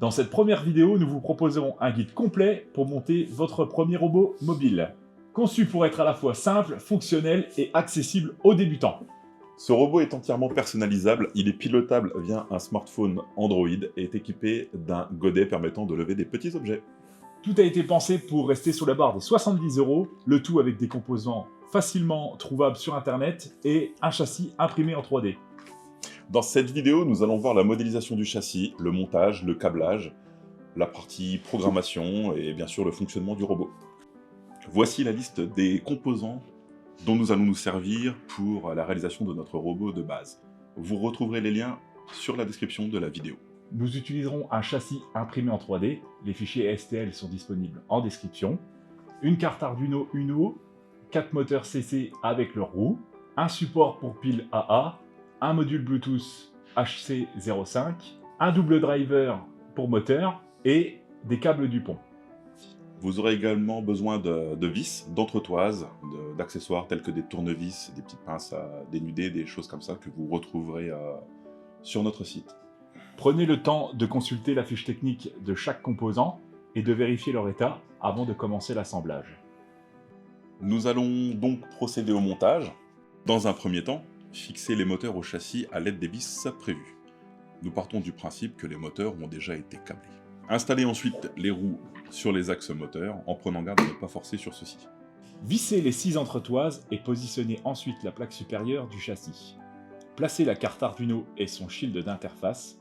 Dans cette première vidéo, nous vous proposerons un guide complet pour monter votre premier robot mobile, conçu pour être à la fois simple, fonctionnel et accessible aux débutants. Ce robot est entièrement personnalisable, il est pilotable via un smartphone Android et est équipé d'un godet permettant de lever des petits objets. Tout a été pensé pour rester sous la barre des 70 €, le tout avec des composants facilement trouvables sur internet et un châssis imprimé en 3D. Dans cette vidéo, nous allons voir la modélisation du châssis, le montage, le câblage, la partie programmation et bien sûr le fonctionnement du robot. Voici la liste des composants dont nous allons nous servir pour la réalisation de notre robot de base. Vous retrouverez les liens sur la description de la vidéo. Nous utiliserons un châssis imprimé en 3D, les fichiers STL sont disponibles en description, une carte Arduino Uno, 4 moteurs CC avec leur roue, un support pour pile AA, un module Bluetooth HC05, un double driver pour moteur et des câbles du pont. Vous aurez également besoin de vis, d'entretoises, d'accessoires tels que des tournevis, des petites pinces à dénuder, des choses comme ça que vous retrouverez sur notre site. Prenez le temps de consulter la fiche technique de chaque composant et de vérifier leur état avant de commencer l'assemblage. Nous allons donc procéder au montage. Dans un premier temps, fixer les moteurs au châssis à l'aide des vis prévues. Nous partons du principe que les moteurs ont déjà été câblés. Installez ensuite les roues sur les axes moteurs en prenant garde à ne pas forcer sur ceux-ci. Vissez les 6 entretoises et positionnez ensuite la plaque supérieure du châssis. Placez la carte Arduino et son shield d'interface,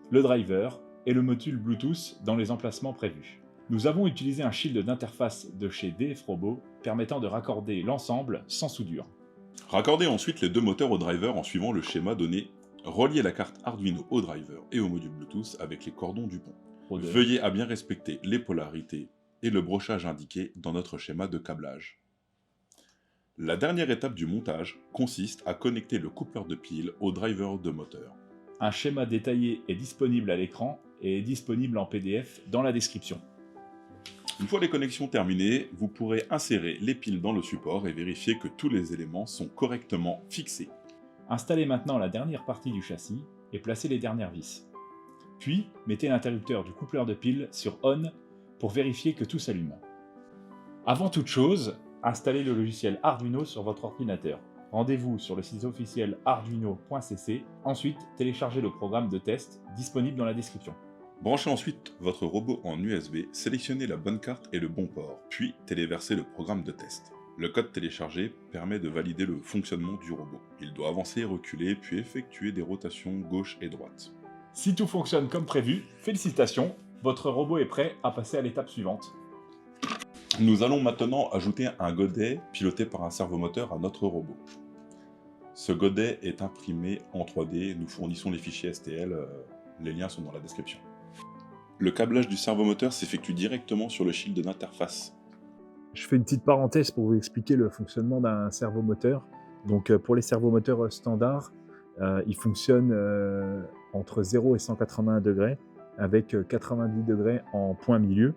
le driver et le module Bluetooth dans les emplacements prévus. Nous avons utilisé un shield d'interface de chez DF Robot permettant de raccorder l'ensemble sans soudure. Raccordez ensuite les deux moteurs au driver en suivant le schéma donné. Reliez la carte Arduino au driver et au module Bluetooth avec les cordons du pont. Veuillez à bien respecter les polarités et le brochage indiqué dans notre schéma de câblage. La dernière étape du montage consiste à connecter le coupleur de pile au driver de moteur. Un schéma détaillé est disponible à l'écran et est disponible en PDF dans la description. Une fois les connexions terminées, vous pourrez insérer les piles dans le support et vérifier que tous les éléments sont correctement fixés. Installez maintenant la dernière partie du châssis et placez les dernières vis. Puis, mettez l'interrupteur du coupleur de pile sur ON pour vérifier que tout s'allume. Avant toute chose, installez le logiciel Arduino sur votre ordinateur. Rendez-vous sur le site officiel arduino.cc. Ensuite, téléchargez le programme de test disponible dans la description. Branchez ensuite votre robot en USB, sélectionnez la bonne carte et le bon port, puis téléversez le programme de test. Le code téléchargé permet de valider le fonctionnement du robot. Il doit avancer et reculer, puis effectuer des rotations gauche et droite. Si tout fonctionne comme prévu, félicitations, votre robot est prêt à passer à l'étape suivante. Nous allons maintenant ajouter un godet piloté par un servomoteur à notre robot. Ce godet est imprimé en 3D, nous fournissons les fichiers STL, les liens sont dans la description. Le câblage du servomoteur s'effectue directement sur le shield d'interface. Je fais une petite parenthèse pour vous expliquer le fonctionnement d'un servomoteur. Donc pour les servomoteurs standards, ils fonctionnent entre 0 et 180 degrés, avec 90 degrés en point milieu.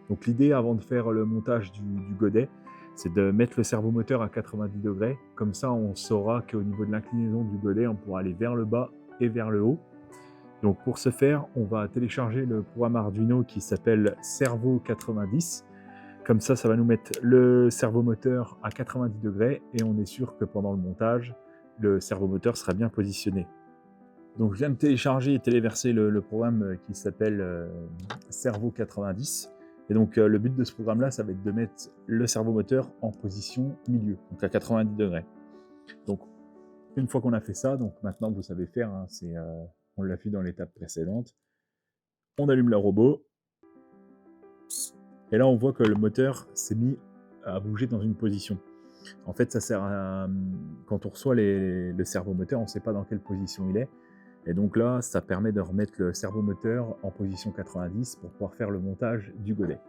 Donc l'idée avant de faire le montage du godet, c'est de mettre le servomoteur à 90 degrés. Comme ça, on saura qu'au niveau de l'inclinaison du godet, on pourra aller vers le bas et vers le haut. Donc pour ce faire, on va télécharger le programme Arduino qui s'appelle Servo 90. Comme ça, ça va nous mettre le servomoteur à 90 degrés et on est sûr que pendant le montage, le servomoteur sera bien positionné. Donc je viens de télécharger et téléverser le programme qui s'appelle Servo 90. Et donc le but de ce programme-là, ça va être de mettre le servomoteur en position milieu, donc à 90 degrés. Donc une fois qu'on a fait ça, donc maintenant vous savez faire, hein, on l'a vu dans l'étape précédente. On allume le robot. Et là, on voit que le moteur s'est mis à bouger dans une position. En fait, ça sert à... Quand on reçoit le servomoteur, on ne sait pas dans quelle position il est. Et donc là, ça permet de remettre le servomoteur en position 90 pour pouvoir faire le montage du godet.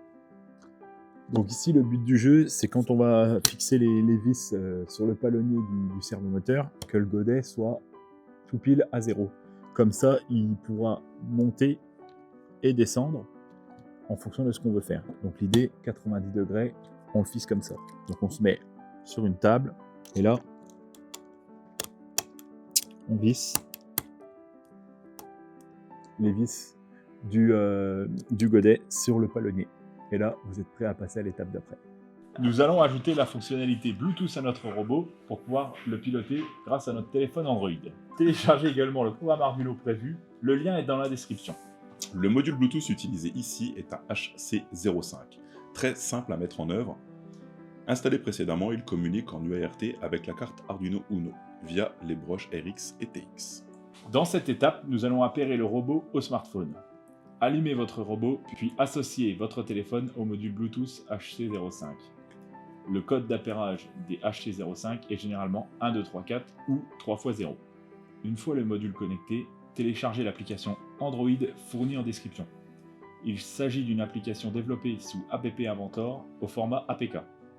Donc ici, le but du jeu, c'est quand on va fixer les vis sur le palonnier du servomoteur, que le godet soit tout pile à 0. Comme ça, il pourra monter et descendre en fonction de ce qu'on veut faire. Donc l'idée, 90 degrés, on le fixe comme ça. Donc on se met sur une table, et là, on visse. Les vis du godet sur le palonnier. Et là, vous êtes prêt à passer à l'étape d'après. Nous allons ajouter la fonctionnalité Bluetooth à notre robot pour pouvoir le piloter grâce à notre téléphone Android. Téléchargez également le programme Arduino prévu, le lien est dans la description. Le module Bluetooth utilisé ici est un HC05, très simple à mettre en œuvre. Installé précédemment, il communique en UART avec la carte Arduino Uno via les broches RX et TX. Dans cette étape, nous allons appairer le robot au smartphone. Allumez votre robot, puis associez votre téléphone au module Bluetooth HC05. Le code d'appairage des HC05 est généralement 1, 2, 3, 4 ou 3 x 0. Une fois le module connecté, téléchargez l'application Android fournie en description. Il s'agit d'une application développée sous App Inventor au format APK,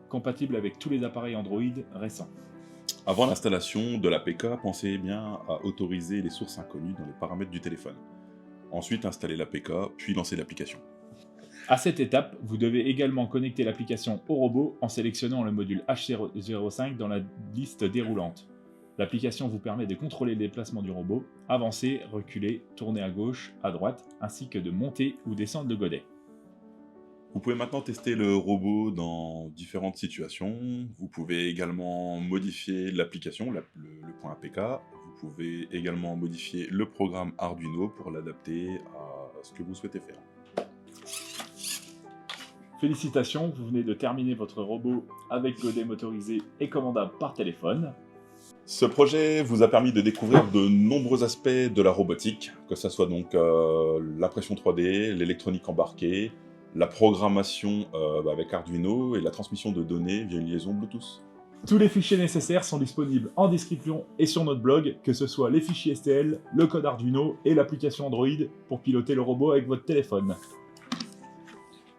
compatible avec tous les appareils Android récents. Avant l'installation de l'APK, pensez bien à autoriser les sources inconnues dans les paramètres du téléphone. Ensuite, installez l'APK, puis lancez l'application. À cette étape, vous devez également connecter l'application au robot en sélectionnant le module H05 dans la liste déroulante. L'application vous permet de contrôler le déplacement du robot, avancer, reculer, tourner à gauche, à droite, ainsi que de monter ou descendre le godet. Vous pouvez maintenant tester le robot dans différentes situations. Vous pouvez également modifier l'application, le point APK. Vous pouvez également modifier le programme Arduino pour l'adapter à ce que vous souhaitez faire. Félicitations, vous venez de terminer votre robot avec godet motorisé et commandable par téléphone. Ce projet vous a permis de découvrir de nombreux aspects de la robotique, que ce soit donc l'impression 3D, l'électronique embarquée, la programmation avec Arduino et la transmission de données via une liaison Bluetooth. Tous les fichiers nécessaires sont disponibles en description et sur notre blog, que ce soit les fichiers STL, le code Arduino et l'application Android pour piloter le robot avec votre téléphone.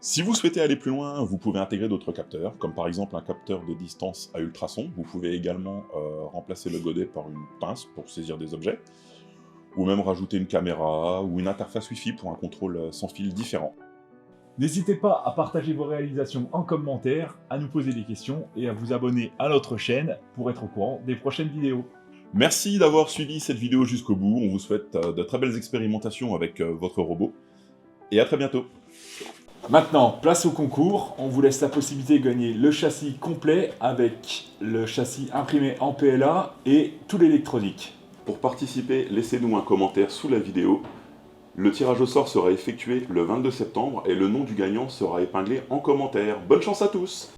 Si vous souhaitez aller plus loin, vous pouvez intégrer d'autres capteurs, comme par exemple un capteur de distance à ultrasons. Vous pouvez également remplacer le godet par une pince pour saisir des objets, ou même rajouter une caméra ou une interface Wi-Fi pour un contrôle sans fil différent. N'hésitez pas à partager vos réalisations en commentaire, à nous poser des questions et à vous abonner à notre chaîne pour être au courant des prochaines vidéos. Merci d'avoir suivi cette vidéo jusqu'au bout. On vous souhaite de très belles expérimentations avec votre robot. Et à très bientôt. Maintenant, place au concours. On vous laisse la possibilité de gagner le châssis complet avec le châssis imprimé en PLA et tout l'électronique. Pour participer, laissez-nous un commentaire sous la vidéo. Le tirage au sort sera effectué le 22 septembre et le nom du gagnant sera épinglé en commentaire. Bonne chance à tous!